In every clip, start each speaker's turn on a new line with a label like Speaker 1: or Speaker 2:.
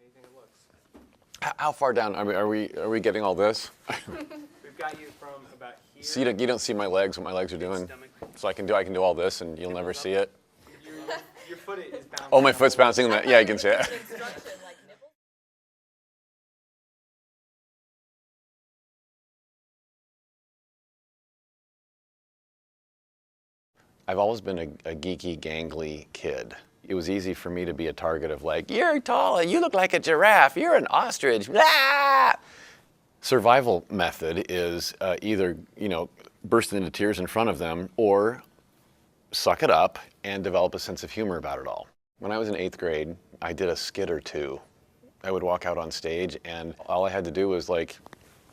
Speaker 1: Anything that looks.
Speaker 2: How far down? I mean, are we getting all this?
Speaker 1: We've got you from about here.
Speaker 2: So you don't see my legs, what my legs are doing.
Speaker 1: Stomach.
Speaker 2: So I can do all this, and you'll never see it.
Speaker 1: Your foot is bouncing.
Speaker 2: Oh, my foot's bouncing. Yeah, you can see it.
Speaker 3: Instruction, like nipple.
Speaker 2: I've always been a geeky, gangly kid. It was easy for me to be a target of like, you're tall, you look like a giraffe, you're an ostrich, blah! Survival method is either, burst into tears in front of them or suck it up and develop a sense of humor about it all. When I was in 8th grade, I did a skit or two. I would walk out on stage and all I had to do was like,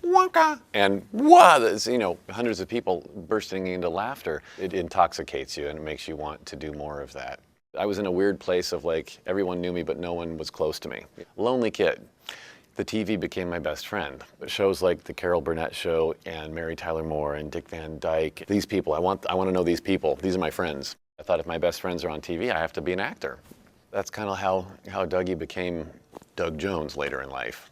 Speaker 2: Wonka! And wow, there's, hundreds of people bursting into laughter. It intoxicates you and it makes you want to do more of that. I was in a weird place of like, everyone knew me, but no one was close to me. Lonely kid. The TV became my best friend. Shows like The Carol Burnett Show and Mary Tyler Moore and Dick Van Dyke. These people, I want to know these people. These are my friends. I thought if my best friends are on TV, I have to be an actor. That's kind of how Dougie became Doug Jones later in life.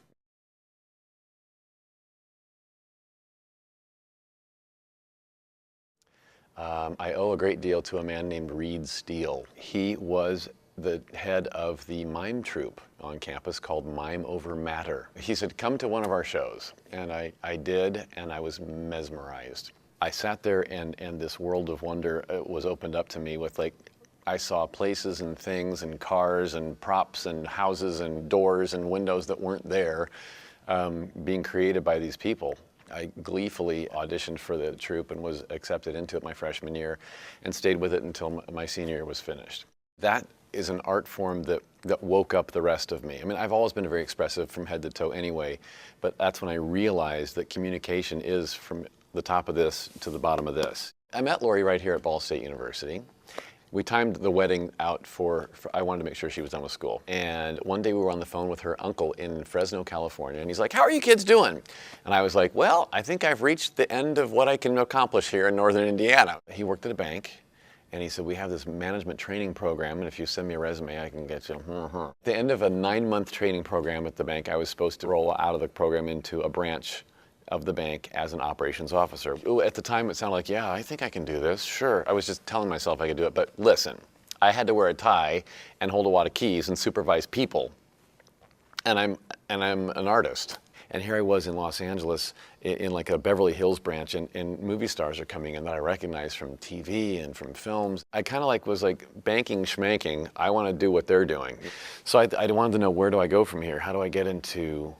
Speaker 2: I owe a great deal to a man named Reed Steele. He was the head of the mime troupe on campus called Mime Over Matter. He said, come to one of our shows. And I did, and I was mesmerized. I sat there and this world of wonder was opened up to me with like, I saw places and things and cars and props and houses and doors and windows that weren't there being created by these people. I gleefully auditioned for the troupe and was accepted into it my freshman year and stayed with it until my senior year was finished. That is an art form that woke up the rest of me. I mean, I've always been very expressive from head to toe anyway, but that's when I realized that communication is from the top of this to the bottom of this. I met Lori right here at Ball State University. We timed the wedding out for I wanted to make sure she was done with school. And one day we were on the phone with her uncle in Fresno, California, and he's like, how are you kids doing? And I was like, well, I think I've reached the end of what I can accomplish here in northern Indiana. He worked at a bank, and he said, we have this management training program, and if you send me a resume, I can get you. At the end of a 9-month training program at the bank, I was supposed to roll out of the program into a branch of the bank as an operations officer. Ooh, at the time, it sounded like, yeah, I think I can do this. Sure. I was just telling myself I could do it. But listen, I had to wear a tie and hold a wad of keys and supervise people. And I'm an artist. And here I was in Los Angeles in like a Beverly Hills branch, and movie stars are coming in that I recognize from TV and from films. I kind of was like banking schmanking. I want to do what they're doing. So I wanted to know, where do I go from here? How do I get into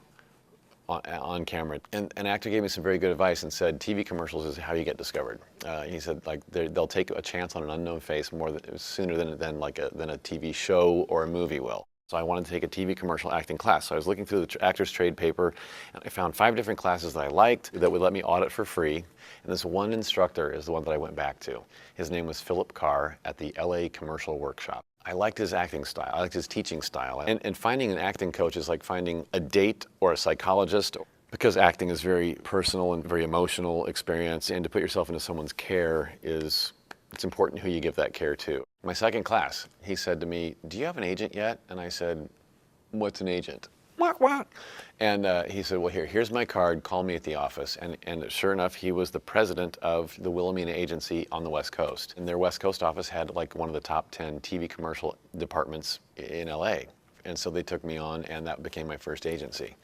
Speaker 2: on camera? And an actor gave me some very good advice and said, TV commercials is how you get discovered. He said, like, they'll take a chance on an unknown face sooner than a TV show or a movie will. So I wanted to take a TV commercial acting class. So I was looking through the actor's trade paper, and I found 5 different classes that I liked that would let me audit for free. And this one instructor is the one that I went back to. His name was Philip Carr at the LA Commercial Workshop. I liked his acting style. I liked his teaching style. And finding an acting coach is like finding a date or a psychologist, because acting is very personal and very emotional experience, and to put yourself into someone's care it's important who you give that care to. My second class, he said to me, do you have an agent yet? And I said, what's an agent? And he said, well, here's my card, call me at the office. And sure enough, he was the president of the Wilhelmina agency on the West Coast. And their West Coast office had like one of the top 10 TV commercial departments in LA. And so they took me on, and that became my first agency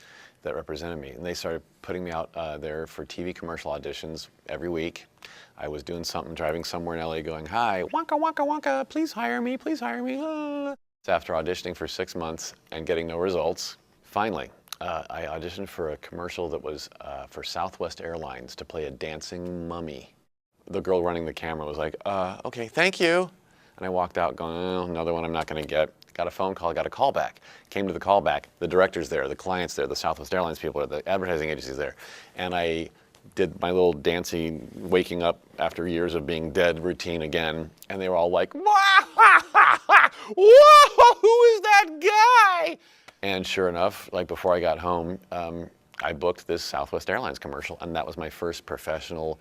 Speaker 2: that represented me. And they started putting me out there for TV commercial auditions every week. I was doing something, driving somewhere in LA going, hi, wonka, wonka, wonka, please hire me, please hire me. After auditioning for 6 months and getting no results, finally, I auditioned for a commercial that was for Southwest Airlines to play a dancing mummy. The girl running the camera was like, okay, thank you. And I walked out going, oh, another one I'm not going to get. Got a phone call, got a call back. Came to the call back, the director's there, the client's there, the Southwest Airlines people are, the advertising agency's there. And I did my little dancing, waking up after years of being dead routine again. And they were all like, whoa, who is that guy? And sure enough, like before I got home, I booked this Southwest Airlines commercial, and that was my first professional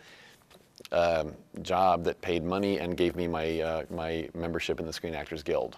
Speaker 2: job that paid money and gave me my membership in the Screen Actors Guild.